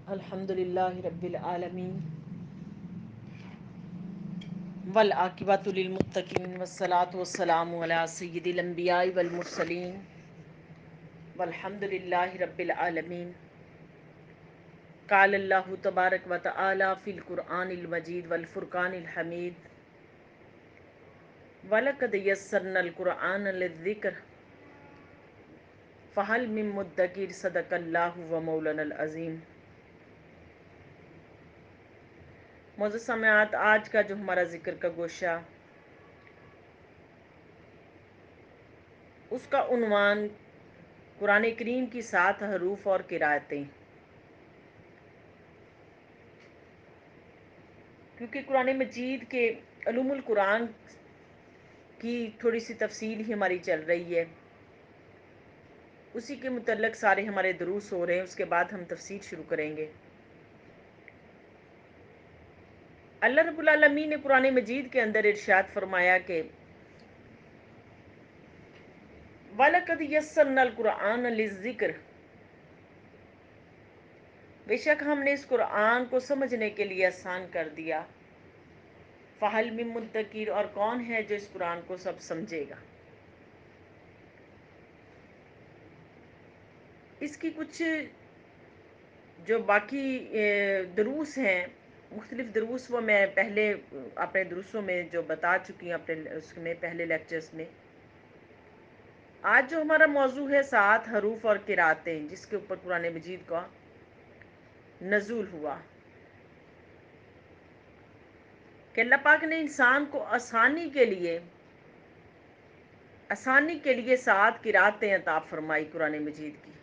الحمد للہ رب العالمین والعاقبۃ للمتقین والصلاة والسلام علی سید الانبیاء والمرسلین والحمد للہ رب العالمین قال اللہ تبارک و تعالی فی القرآن المجید والفرقان الحمید وَلَقَدْ يَسَّرْنَا الْقُرْآنَ لِلذِّكْرِ فَهَلْ مِن مُدَّكِرٍ صدق اللہ ومولانا العظیم۔ معزز سامعات، آج کا جو ہمارا ذکر کا گوشہ، اس کا عنوان قرآن کریم کی 7 حروف اور قرأتیں۔ کیونکہ قرآن مجید کے علوم القرآن کی تھوڑی سی تفصیل ہی ہماری چل رہی ہے، اسی کے متعلق سارے ہمارے دروس ہو رہے ہیں، اس کے بعد ہم تفسیر شروع کریں گے۔ اللہ رب العالمین نے قرآن مجید کے اندر ارشاد فرمایا کہ وَلَقَدْ يَسَّرْنَا الْقُرْآنَ لِلذِّكْرِ، بے شک ہم نے اس قرآن کو سمجھنے کے لیے آسان کر دیا۔ فَهَلْ مِن مُدَّكِرٍ، اور کون ہے جو اس قرآن کو سب سمجھے گا۔ اس کی کچھ جو باقی دروس ہیں، مختلف دروس، وہ میں پہلے اپنے دروسوں میں جو بتا چکی ہوں، اپنے اس میں پہلے لیکچرز میں۔ آج جو ہمارا موضوع ہے 7 حروف اور قرأتیں، جس کے اوپر قرآن مجید کا نزول ہوا، کہ اللہ پاک نے انسان کو آسانی کے لیے 7 قرأتیں عطا فرمائی قرآن مجید کی۔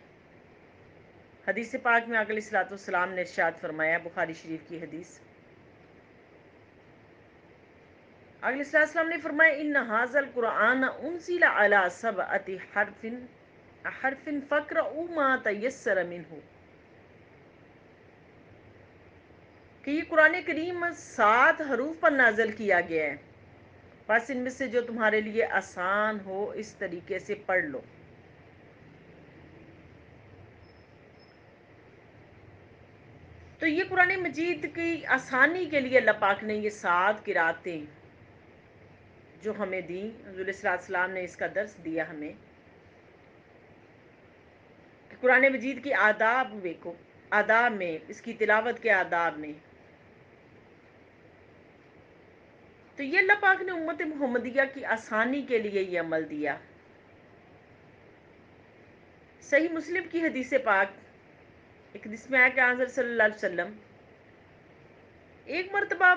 حدیث پاک میں آقا علیہ الصلوۃ والسلام نے ارشاد فرمایا، بخاری شریف کی حدیث، آقا علیہ الصلوۃ والسلام نے فرمایا ان ھذا القرآن انزل علی 7 حرف فاقرؤوا ما تیسر منہ، کہ یہ قرآن کریم 7 حروف پر نازل کیا گیا ہے، بس ان میں سے جو تمہارے لیے آسان ہو اس طریقے سے پڑھ لو۔ تو یہ قرآن مجید کی آسانی کے لیے اللہ پاک نے یہ 7 قرأتیں جو ہمیں دیں، حضور صلی اللہ علیہ وسلم نے اس کا درس دیا ہمیں، کہ قرآن مجید کی آداب میں، اس کی تلاوت کے آداب میں، تو یہ اللہ پاک نے امت محمدیہ کی آسانی کے لیے یہ عمل دیا۔ صحیح مسلم کی حدیث پاک، ایک حدیث میں آیا کہ حضرت صلی اللہ علیہ وسلم ایک مرتبہ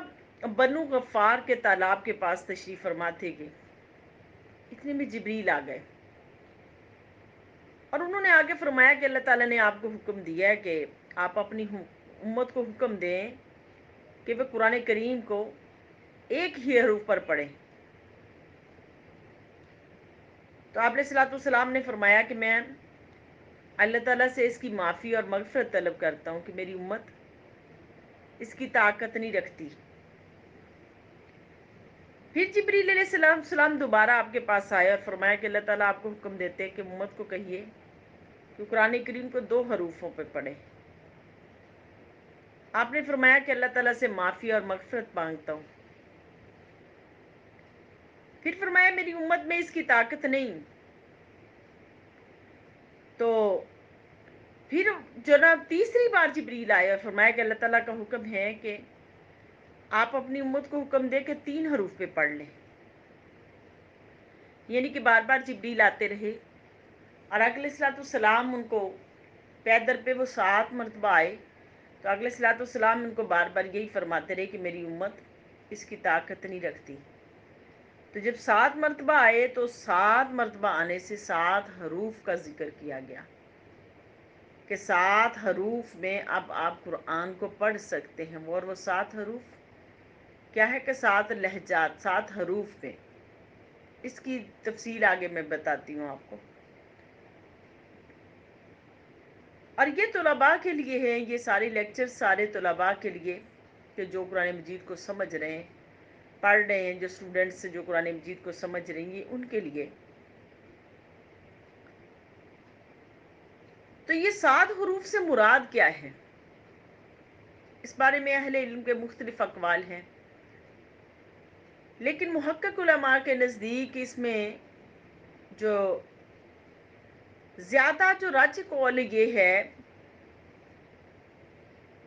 بنو غفار کے تالاب کے پاس تشریف فرما تھے کہ اتنے میں جبریل آ گئے، اور انہوں نے آگے فرمایا کہ اللہ تعالیٰ نے آپ کو حکم دیا ہے کہ آپ اپنی امت کو حکم دیں کہ وہ قرآن کریم کو ایک ہی حروف پر پڑھیں۔ تو آپ علیہ الصلوۃ والسلام نے فرمایا کہ میں اللہ تعالیٰ سے اس کی معافی اور مغفرت طلب کرتا ہوں کہ میری امت اس کی طاقت نہیں رکھتی۔ پھر جبریل علیہ السلام دوبارہ آپ کے پاس آئے اور فرمایا کہ اللہ تعالیٰ آپ کو حکم دیتے کہ امت کو کہیے کہ قرآن کریم کو 2 حروفوں پہ پڑھے۔ آپ نے فرمایا کہ اللہ تعالیٰ سے معافی اور مغفرت مانگتا ہوں۔ پھر فرمایا میری امت میں اس کی طاقت نہیں۔ تو پھر جناب تیسری بار جبریل آئے اور فرمایا کہ اللہ تعالیٰ کا حکم ہے کہ آپ اپنی امت کو حکم دے کہ 3 حروف پہ پڑھ لیں۔ یعنی کہ بار بار جبریل آتے رہے، اور آقا علیہ الصلوۃ والسلام ان کو پیدر پہ وہ 7 مرتبہ آئے، تو آقا علیہ الصلوۃ والسلام ان کو بار بار یہی فرماتے رہے کہ میری امت اس کی طاقت نہیں رکھتی۔ تو جب 7 مرتبہ آئے تو 7 مرتبہ آنے سے 7 حروف کا ذکر کیا گیا، کہ 7 حروف میں اب آپ قرآن کو پڑھ سکتے ہیں۔ اور وہ 7 حروف کیا ہے کہ 7 لہجات، 7 حروف میں، اس کی تفصیل آگے میں بتاتی ہوں آپ کو۔ اور یہ طلباء کے لیے ہیں، یہ سارے لیکچر سارے طلباء کے لیے کہ جو قرآن مجید کو سمجھ رہے ہیں، پڑھ رہے ہیں، جو اسٹوڈنٹس جو قرآن مجید کو سمجھ رہی ہیں، ان کے لیے۔ تو یہ 7 حروف سے مراد کیا ہے؟ اس بارے میں اہل علم کے مختلف اقوال ہیں، لیکن محقق علماء کے نزدیک اس میں جو زیادہ جو راجح قول یہ ہے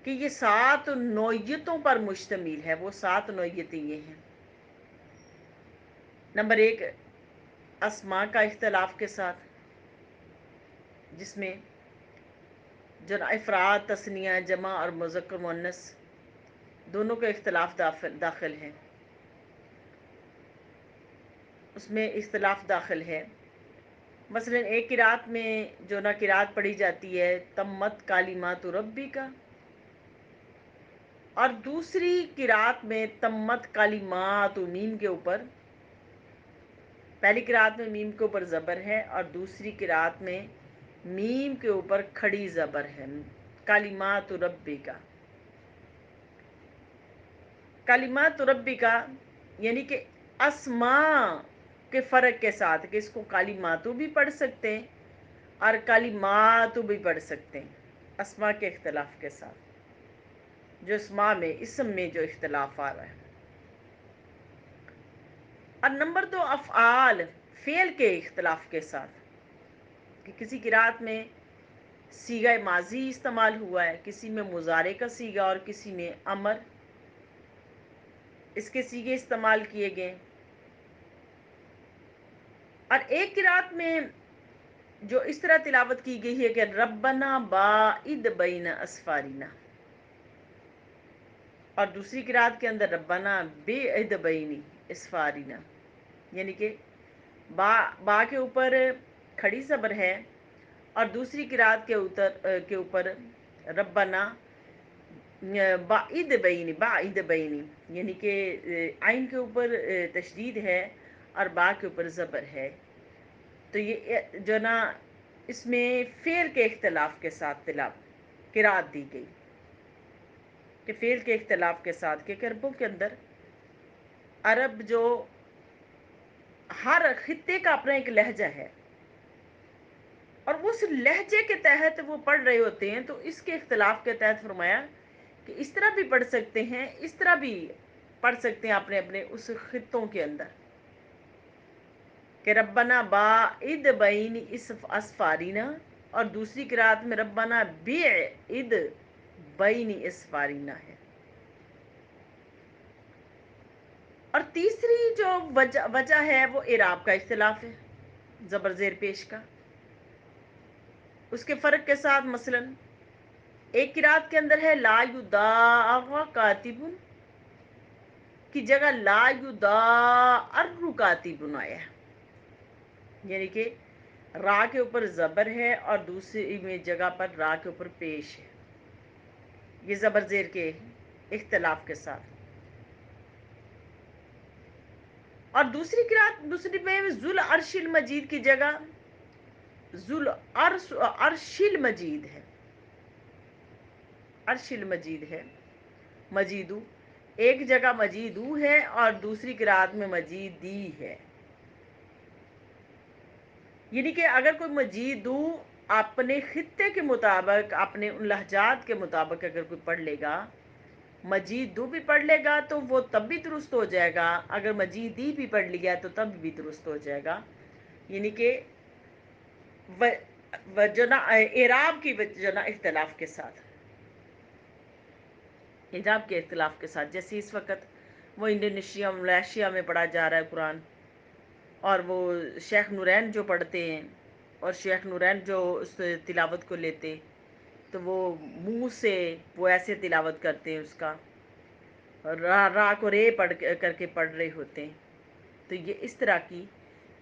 کہ یہ 7 نوعیتوں پر مشتمل ہے۔ وہ 7 نوعیتیں یہ ہیں: نمبر 1، اسماء کا اختلاف کے ساتھ، جس میں جو افراد، تثنیہ، جمع اور مذکر مؤنث دونوں کا اختلاف داخل ہے، اس میں اختلاف داخل ہے۔ مثلا ایک قرات میں جو نہ قرات پڑھی جاتی ہے تمت کلمات ربی کا، اور دوسری قرات میں تمت کلمات میم کے اوپر، پہلی قرات میں میم کے اوپر زبر ہے اور دوسری قرات میں میم کے اوپر کھڑی زبر ہے، کلمات ربی کا۔ کلمات ربی کا یعنی کہ اسماء کے فرق کے ساتھ، کہ اس کو کلماتو بھی پڑھ سکتے ہیں اور کلماتو بھی پڑھ سکتے ہیں، اسماء کے اختلاف کے ساتھ، جو اسماء میں، اسم میں جو اختلاف آ رہا ہے۔ اور نمبر 2، افعال، فعل کے اختلاف کے ساتھ، کہ کسی قرات میں صیغہ ماضی استعمال ہوا ہے، کسی میں مضارع کا صیغہ اور کسی میں امر، اس کے صیغے استعمال کیے گئے۔ اور ایک قرات میں جو اس طرح تلاوت کی گئی ہے کہ ربنا باعد بین اسفارنا، اور دوسری قرات کے اندر ربنا بعد بین اسفارنا، یعنی کہ با کے اوپر کھڑی زبر ہے اور دوسری قرات کے اوپر ربنا بعد بین، یعنی کہ عین کے اوپر تشدید ہے اور با کے اوپر زبر ہے۔ تو یہ جو نا اس میں فعل کے اختلاف کے ساتھ قرات دی گئی، کہ فعل کے اختلاف کے ساتھ، کہ عربوں کے اندر عرب جو ہر خطے کا اپنا ایک لہجہ ہے اور اس لہجے کے تحت وہ پڑھ رہے ہوتے ہیں، تو اس کے اختلاف کے تحت فرمایا کہ اس طرح بھی پڑھ سکتے ہیں، اس طرح بھی پڑھ سکتے ہیں اپنے اپنے اس خطوں کے اندر، کہ ربنا باعد بین اسفارنا، اور دوسری قرات میں ربنا بعد بین اسفارنا ہے۔ اور تیسری جو وجہ ہے وہ اعراب کا اختلاف ہے، زبر زیر پیش کا، اس کے فرق کے ساتھ۔ مثلا ایک قرات کے اندر ہے لا یداع کاتب کی جگہ لا یداع کاتب آیا ہے، یعنی کہ را کے اوپر زبر ہے اور دوسری میں جگہ پر را کے اوپر پیش ہے، یہ زبر زیر کے اختلاف کے ساتھ۔ اور دوسری میں ذل عرش المجید کی جگہ ذل عرش المجید ہے، عرش المجید ہے، مجیدو، ایک جگہ مجیدو ہے اور دوسری قرات میں مجیدی ہے، یعنی کہ اگر کوئی مجیدو اپنے خطے کے مطابق، اپنے ان لہجات کے مطابق اگر کوئی پڑھ لے گا، مجیدو بھی پڑھ لے گا تو وہ تب بھی درست ہو جائے گا، اگر مجیدی بھی پڑھ لیا تو تب بھی درست ہو جائے گا، یعنی کہ جو نا اعراب کی جو نا اختلاف کے ساتھ، اعراب کے اختلاف کے ساتھ، جیسے اس وقت وہ انڈونیشیا، ملیشیا میں پڑھا جا رہا ہے قرآن، اور وہ شیخ نورین جو پڑھتے ہیں اور شیخ نورین جو اس تلاوت کو لیتے، تو وہ منہ سے وہ ایسے تلاوت کرتے ہیں، اس کا را کو رے کر کے پڑھ رہے ہوتے ہیں، تو یہ اس طرح کی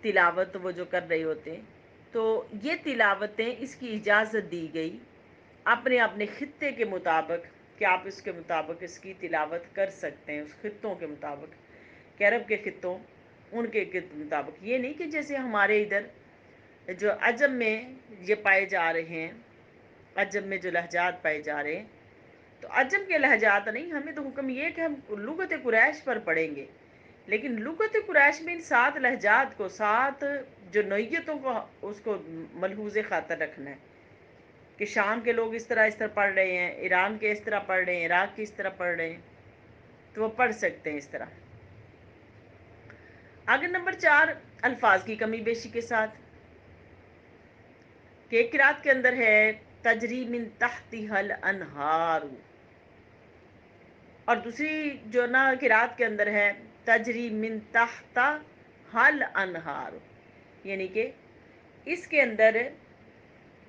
تلاوت وہ جو کر رہے ہوتے ہیں، تو یہ تلاوتیں اس کی اجازت دی گئی اپنے اپنے خطے کے مطابق، کہ آپ اس کے مطابق اس کی تلاوت کر سکتے ہیں، اس خطوں کے مطابق، کہ عرب کے خطوں ان کے مطابق، یہ نہیں کہ جیسے ہمارے ادھر جو عجم میں یہ پائے جا رہے ہیں، عجم میں جو لہجات پائے جا رہے ہیں، تو عجم کے لہجات نہیں، ہمیں تو حکم یہ ہے کہ ہم لغت قریش پر پڑھیں گے، لیکن لغت قریش میں ان 7 لہجات کو، 7 جو نوعیتوں کو، اس کو ملحوظ خاطر رکھنا ہے، کہ شام کے لوگ اس طرح پڑھ رہے ہیں، ایران کے اس طرح پڑھ رہے ہیں، عراق کی اس طرح پڑھ رہے ہیں، تو وہ پڑھ سکتے ہیں اس طرح۔ آگے نمبر 4، الفاظ کی کمی بیشی کے ساتھ، کہ ایک قرات کے اندر ہے تجری من تحتها الانہار، اور دوسری جو نا قرات کے اندر ہے تجری من تحتها الانہار، یعنی کہ اس کے اندر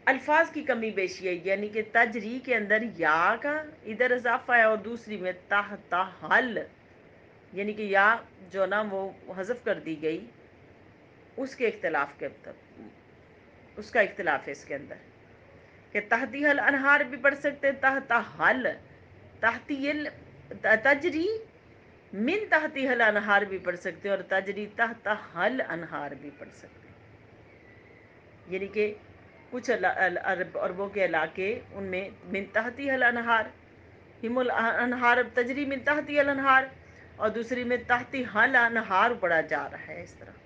الفاظ کی کمی بیشی ہے، یعنی کہ تجری کے اندر یا کا ادھر اضافہ ہے، اور دوسری میں تحت حل، یعنی کہ یا جو نا وہ حذف کر دی گئی، اس کے اختلاف کے اس کا اختلاف ہے اس کے اندر، کہ تحتی حل انہار بھی پڑھ سکتے ہیں، تحت حل تحتی تجری من تحتی حل انہار بھی پڑھ سکتے ہیں، اور تجری تحت حل انہار بھی پڑھ سکتے ہیں، یعنی کہ کچھ عربوں کے علاقے ان میں من تحتی حل انہار، ہم الانہار تجری من تحتی حل انہار، اور دوسری میں تحتی حل انہار پڑھا جا رہا ہے اس طرح۔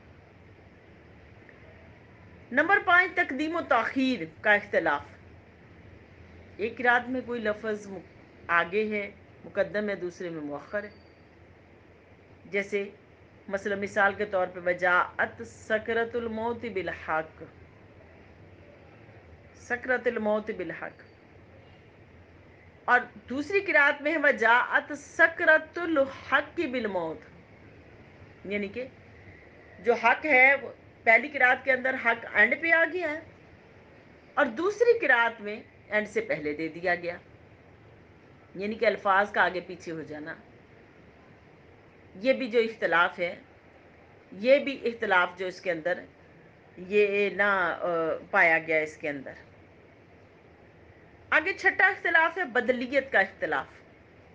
نمبر 5، تقدیم و تاخیر کا اختلاف، ایک قرات میں کوئی لفظ آگے ہے مقدم ہے، دوسرے میں مؤخر ہے، جیسے مثلا مثال کے طور پہ وجاءت سکرۃ الموت بالحق، سکرۃ الموت بالحق، اور دوسری قرات میں ہے وجاءت سکرۃ الحق بالموت، یعنی کہ جو حق ہے پہلی قرات کے اندر حق اینڈ پہ آ گیا ہے، اور دوسری قرات میں اینڈ سے پہلے دے دیا گیا، یعنی کہ الفاظ کا آگے پیچھے ہو جانا۔ یہ بھی جو اختلاف ہے، یہ بھی اختلاف جو اس کے اندر یہ نہ پایا گیا اس کے اندر۔ آگے چھٹا اختلاف ہے بدلیت کا اختلاف،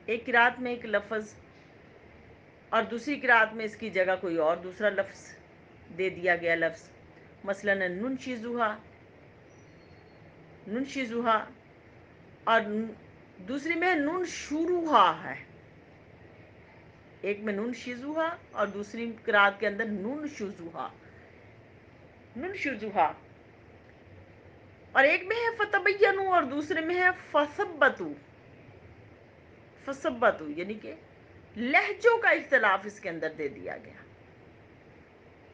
ایک قرات میں ایک لفظ اور دوسری قرات میں اس کی جگہ کوئی اور دوسرا لفظ دے دیا گیا لفظ، مثلا ننشزوها، اور دوسری میں ننشروها ہے، ایک میں ننشزوها اور دوسری قرات کے اندر ننشزوها، اور ایک میں ہے فتبینوا اور دوسرے میں ہے فثبتوا، یعنی کہ لہجوں کا اختلاف اس کے اندر دے دیا گیا،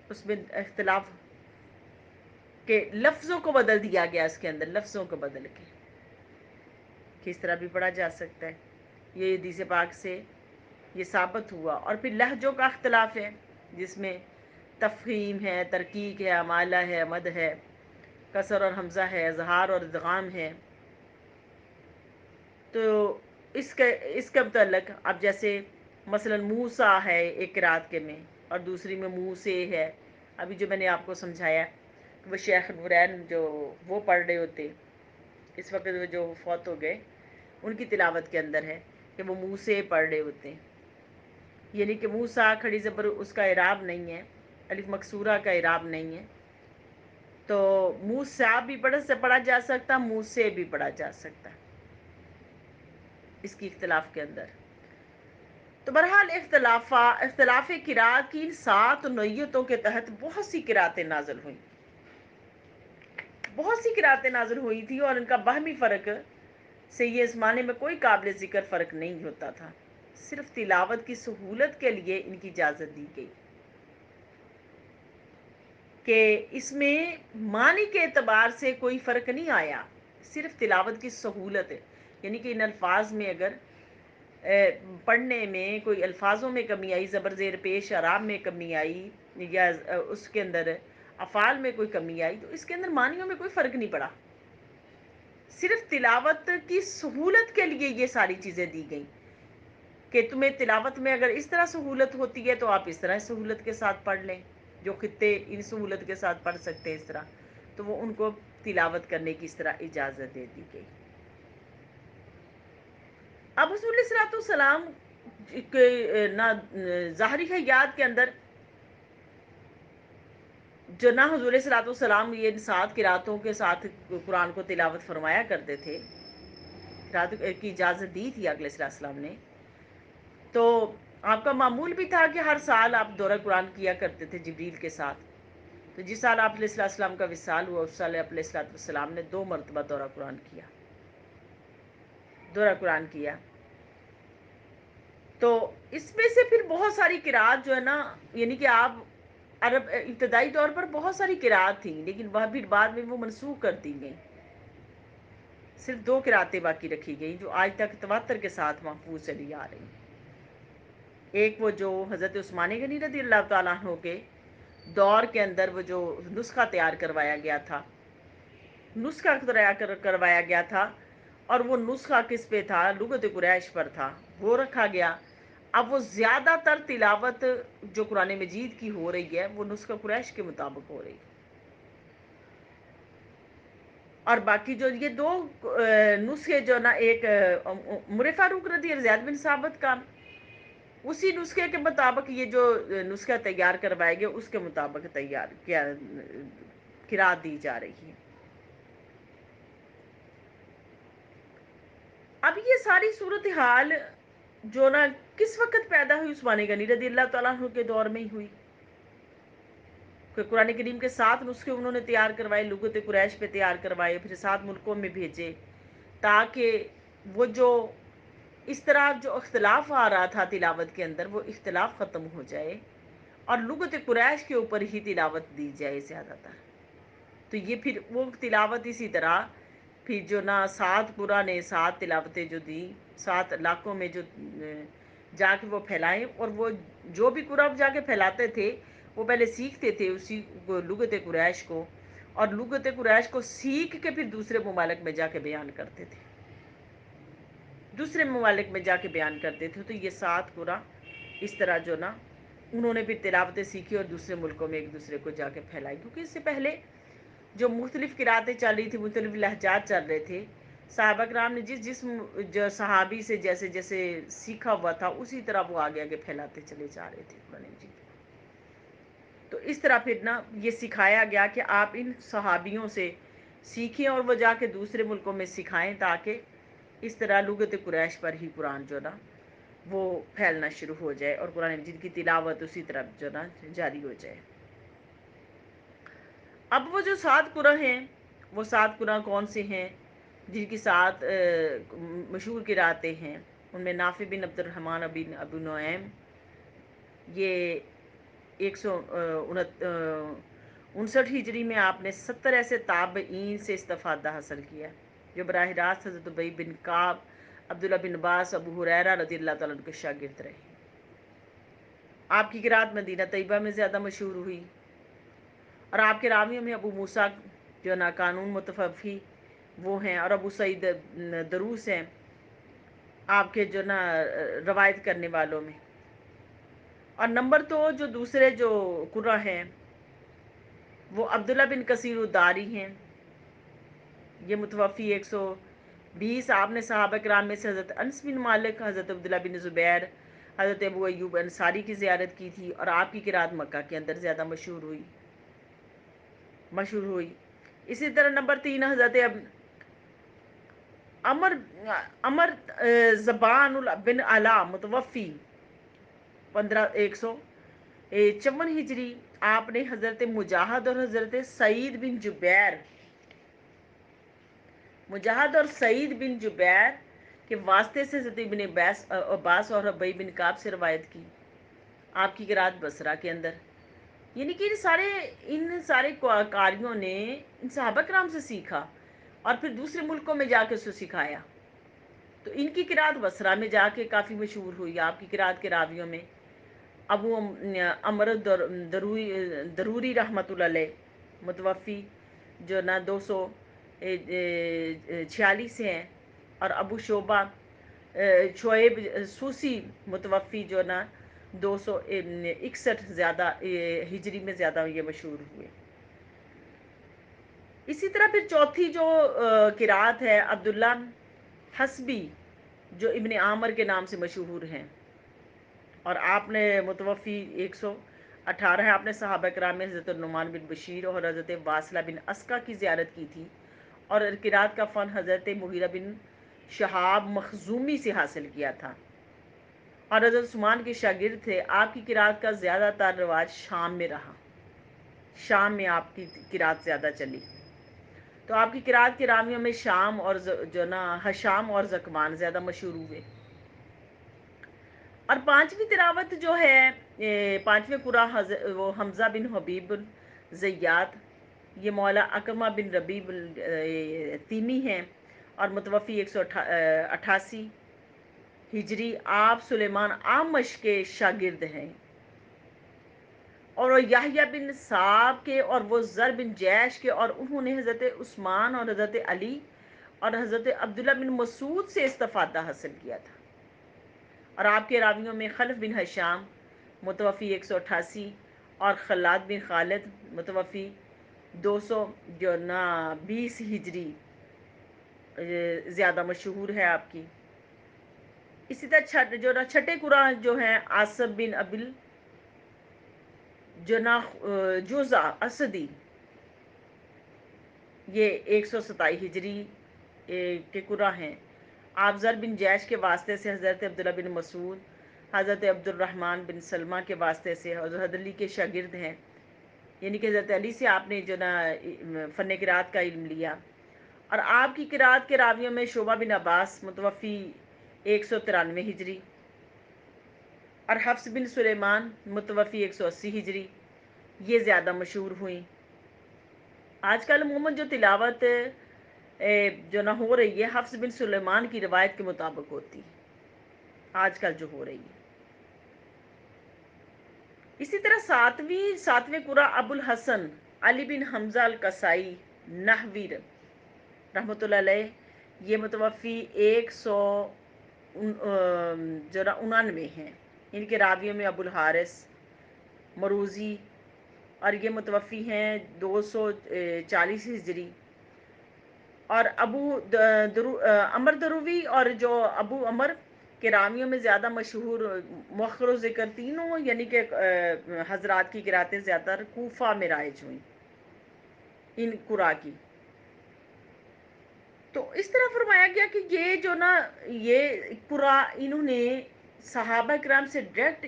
اس میں اختلاف کہ لفظوں کو بدل دیا گیا اس کے اندر، لفظوں کو بدل کے کس طرح بھی پڑھا جا سکتا ہے، یہ حدیث پاک سے یہ ثابت ہوا۔ اور پھر لہجوں کا اختلاف ہے جس میں تفخیم ہے، ترقیق ہے، امالہ ہے، مد ہے، کسر اور حمزہ ہے، اظہار اور ادغام ہے، تو اس کے متعلق اب جیسے مثلا موسیٰ ہے ایک قرات کے میں، اور دوسری میں موسے ہے، ابھی جو میں نے آپ کو سمجھایا کہ وہ شیخ نورین جو وہ پڑھ رہے ہوتے اس وقت جو فوت ہو گئے، ان کی تلاوت کے اندر ہے کہ وہ موسے پڑھ رہے ہوتے ہیں، یعنی کہ موسیٰ کھڑی زبر اس کا اعراب نہیں ہے، الف مکسورہ کا اعراب نہیں ہے، تو موسیٰ بھی پڑھا جا سکتا، موسے بھی پڑھا جا سکتا اس کی اختلاف کے اندر۔ تو بہرحال اختلاف قرات کی 7 نوعیتوں کے تحت بہت سی قراتیں نازل ہوئی تھی، اور ان کا باہمی فرق سے یہ اس معنی میں کوئی قابل ذکر فرق نہیں ہوتا تھا، صرف تلاوت کی سہولت کے لیے ان کی اجازت دی گئی، کہ اس میں معنی کے اعتبار سے کوئی فرق نہیں آیا، صرف تلاوت کی سہولت ہے، یعنی کہ ان الفاظ میں اگر پڑھنے میں کوئی الفاظوں میں کمی آئی، زبر زیر پیش اعراب میں کمی آئی، یا اس کے اندر افعال میں کوئی کمی آئی، تو اس کے اندر معنیوں میں کوئی فرق نہیں پڑا، صرف تلاوت کی سہولت کے لیے یہ ساری چیزیں دی گئیں، کہ تمہیں تلاوت میں اگر اس طرح سہولت ہوتی ہے تو آپ اس طرح سہولت کے ساتھ پڑھ لیں، جو خطے ان سہولت کے ساتھ پڑھ سکتے ہیں اس طرح، تو وہ ان کو تلاوت کرنے کی اس طرح اجازت دے دی گئی۔ اب حضور علیہ الصلوۃ والسلام کے ظاہری حیات کے اندر جو نہ حضور علیہ الصلوۃ والسلام یہ 7 قراتوں کے ساتھ قرآن کو تلاوت فرمایا کرتے تھے، قرات کی اجازت دی تھی علیہ السلام نے، تو آپ کا معمول بھی تھا کہ ہر سال آپ دورہ قرآن کیا کرتے تھے جبریل کے ساتھ، تو جس سال آپ علیہ السلام کا وصال ہوا اس سال آپ علیہ السلام نے 2 مرتبہ دورہ قرآن کیا. تو اس میں سے پھر بہت ساری قرات جو ہے نا، یعنی کہ آپ عرب ابتدائی طور پر بہت ساری قرات تھیں، لیکن وہ پھر بعد میں وہ منسوخ کر دی گئیں. صرف 2 قراتیں باقی رکھی گئیں جو آج تک تواتر کے ساتھ محفوظ چلی آ رہی. ایک وہ جو حضرت عثمان غنی رضی اللہ تعالیٰ عنہ کے دور کے اندر وہ جو نسخہ تیار کروایا گیا تھا اور وہ نسخہ کس پہ تھا؟ لغت قریش پر تھا، وہ رکھا گیا. اب وہ زیادہ تر تلاوت جو قرآن مجید کی ہو رہی ہے وہ نسخہ قریش کے مطابق ہو رہی ہے، اور باقی جو یہ 2 نسخے جو نا، ایک عمر فاروق رضی اور زید بن ثابت کا، اسی نسخے کے مطابق یہ جو نسخہ تیار کروائے گئے اس کے مطابق تیار کیا قرات دی جا رہی ہے. اب یہ ساری صورتحال جو نا کس وقت پیدا ہوئی؟ عثمان غنی رضی اللہ تعالیٰ عنہ کے دور میں ہی ہوئی. کہ قرآن کریم کے 7 نسخے انہوں نے تیار کروائے، لغت قریش پہ تیار کروائے، پھر 7 ملکوں میں بھیجے، تاکہ وہ جو اس طرح جو اختلاف آ رہا تھا تلاوت کے اندر وہ اختلاف ختم ہو جائے اور لغت قریش کے اوپر ہی تلاوت دی جائے زیادہ تر. تو یہ پھر وہ تلاوت اسی طرح پھر جو نا 7 قرآن نے 7 تلاوتیں جو دی 7 علاقوں میں جو جا کے وہ پھیلائیں، اور وہ جو بھی قرآن جا کے پھیلاتے تھے وہ پہلے سیکھتے تھے اسی لغت قریش کو، اور لغت قریش کو سیکھ کے پھر دوسرے ممالک میں جا کے بیان کرتے تھے، تو یہ 7 قرآن اس طرح جو نا انہوں نے پھر تلاوتیں سیکھی اور دوسرے ملکوں میں ایک دوسرے کو جا کے پھیلائی. کیونکہ اس سے پہلے جو مختلف قراتیں چل رہی تھی، مختلف لہجات چل رہے تھے، صحابہ کرام نے جس جو صحابی سے جیسے جیسے سیکھا ہوا تھا اسی طرح وہ آگے آگے پھیلاتے چلے جا رہے تھے قرآن مجید. تو اس طرح پھر نا یہ سکھایا گیا کہ آپ ان صحابیوں سے سیکھیں اور وہ جا کے دوسرے ملکوں میں سکھائیں، تاکہ اس طرح لغت قریش پر ہی قرآن جو نا وہ پھیلنا شروع ہو جائے اور قرآن مجید کی تلاوت اسی طرح جو نا جاری ہو جائے. اب وہ جو 7 قرآن ہیں، وہ 7 قرآن کون سے ہیں جن کی 7 مشہور قراتیں ہیں؟ ان میں نافع بن عبد الرحمن بن ابو نعیم، یہ 159 ہجری میں آپ نے 70 ایسے تابعین سے استفادہ حاصل کیا جو براہ راست حضرت ابی بن کعب، عبداللہ بن عباس، ابو ہریرہ رضی اللہ تعالیٰ عنہ کے شاگرد رہے. آپ کی قرات مدینہ طیبہ میں زیادہ مشہور ہوئی، اور آپ کے راویوں میں ابو موسیٰ جو نا قانون متوفی وہ ہیں، اور ابو سعید دروس ہیں آپ کے جو نا روایت کرنے والوں میں. اور نمبر تو جو دوسرے جو قرآن ہیں وہ عبداللہ بن کثیر الداری ہیں، یہ متوفی 120. آپ نے صحابہ کرام میں سے حضرت انس بن مالک، حضرت عبداللہ بن زبیر، حضرت ابو ایوب انصاری کی زیارت کی تھی، اور آپ کی قرات مکہ کے اندر زیادہ مشہور ہوئی. اسی طرح نمبر 3 حضرت عمر زبان بن علا متوفی 154 ہجری. آپ نے حضرت مجاہد اور حضرت سعید بن جبیر کے واسطے سے حضرت ابن عباس اور ابی بن کعب سے روایت کی آپ کی قرات بصرہ کے اندر. یعنی کہ ان سارے قاریوں نے ان صحابہ کرام سے سیکھا اور پھر دوسرے ملکوں میں جا کے اسے سکھایا. تو ان کی قرات بصرہ میں جا کے کافی مشہور ہوئی. آپ کی قرات کے راویوں میں ابو عمر دروری رحمۃ اللہ علیہ متوفی جو نا 246 ہیں، اور ابو شعیب سوسی متوفی جو نا 261 زیادہ ہجری میں زیادہ یہ مشہور ہوئے. اسی طرح پھر چوتھی جو قرات ہے عبداللہ حسبی جو ابن عامر کے نام سے مشہور ہیں، اور آپ نے متوفی 118 ہے. آپ نے صحابہ کرام میں حضرت نعمان بن بشیر اور حضرت واصلہ بن اسقا کی زیارت کی تھی، اور قرات کا فن حضرت مغیرہ بن شہاب مخزومی سے حاصل کیا تھا، اور حضرت عثمان کے شاگرد تھے. آپ کی قرات کا زیادہ تر رواج شام میں رہا. شام میں آپ کی قرات زیادہ چلی، تو آپ کی قرات کے راویوں میں شام اور جو نا حشام اور زکوان زیادہ مشہور ہوئے۔ اور پانچویں تلاوت جو ہے، پانچویں قرآ وہ حمزہ بن حبیب زیات، یہ مولا اکرمہ بن ربیب تیمی ہیں اور متوفی 188 ہجری۔ آپ سلیمان آمش کے شاگرد ہیں، اور وہ یحییٰ بن صاحب کے اور وہ زر بن جیش کے، اور انہوں نے حضرت عثمان اور حضرت علی اور حضرت عبداللہ بن مسعود سے استفادہ حاصل کیا تھا۔ اور آپ کے راویوں میں خلف بن حشام متوفی 188 اور خلاد بن خالد متوفی 220 ہجری زیادہ مشہور ہے آپ کی۔ اسی طرح جو چھٹے قرآن جو ہیں آصف بن ابل جوزا اسدی، یہ 127 ہجری کے قرآن ہیں۔ آپ زر بن جیش کے واسطے سے حضرت عبداللہ بن مسعود، حضرت عبد الرحمن بن سلمہ کے واسطے سے حضرت علی کے شاگرد ہیں، یعنی کہ حضرت علی سے آپ نے جو نا فن قرات کا علم لیا۔ اور آپ کی قرات کے راویوں میں شعبہ بن عباس متوفی 193 ہجری اور حفص بن سلیمان متوفی 180 ہجری، یہ زیادہ مشہور ہوئیں۔ آج کل عموماً جو تلاوت جو نہ ہو رہی ہے حفص بن سلیمان کی روایت کے مطابق ہوتی ہے، آج کل جو ہو رہی ہے۔ اسی طرح ساتویں قرآ ابو الحسن علی بن حمزہ القصائی نحوی رحمۃ اللہ علیہ، یہ متوفی 199 ہیں۔ ان کے راویوں میں ابو الحارث مروزی، اور یہ متوفی ہیں 240 ہجری۔ اور عمر دروی اور جو ابو عمر کے راویوں میں زیادہ مشہور مؤخر و ذکر تینوں یعنی کہ حضرات کی قراتیں زیادہ تر کوفہ میں رائج ہوئیں ان قرآ کی۔ تو اس طرح فرمایا گیا کہ یہ جو نا یہ قرآ انہوں نے صحابہ کرام سے ڈائریکٹ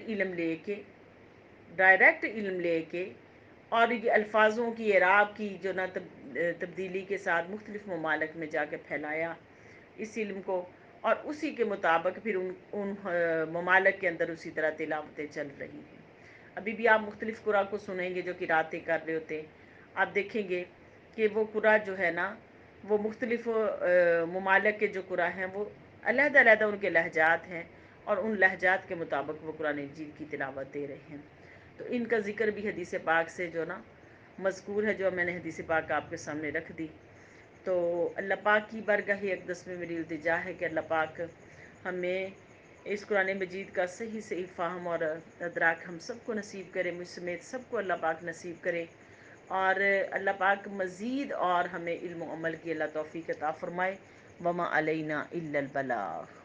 علم لے کے اور یہ الفاظوں کی اعراب کی جو نا تبدیلی کے ساتھ مختلف ممالک میں جا کے پھیلایا اس علم کو، اور اسی کے مطابق پھر ان ممالک کے اندر اسی طرح تلاوتیں چل رہی ہیں۔ ابھی بھی آپ مختلف قرآ کو سنیں گے جو قراتیں کر رہے ہوتے، آپ دیکھیں گے کہ وہ قرآ جو ہے نا وہ مختلف ممالک کے جو قرآ ہیں وہ علیحدہ علیحدہ ان کے لہجات ہیں، اور ان لہجات کے مطابق وہ قرآن انجیل کی تلاوت دے رہے ہیں۔ تو ان کا ذکر بھی حدیث پاک سے جو نا مذکور ہے، جو میں نے حدیث پاک آپ کے سامنے رکھ دی۔ تو اللہ پاک کی بارگاہ اقدس میں میری التجا ہے کہ اللہ پاک ہمیں اس قرآن مجید کا صحیح فہم اور ادراک ہم سب کو نصیب کرے، مجھ سمیت سب کو اللہ پاک نصیب کرے، اور اللہ پاک مزید اور ہمیں علم و عمل کی اللہ توفیق عطا فرمائے۔ وما علینا الا البلاغ۔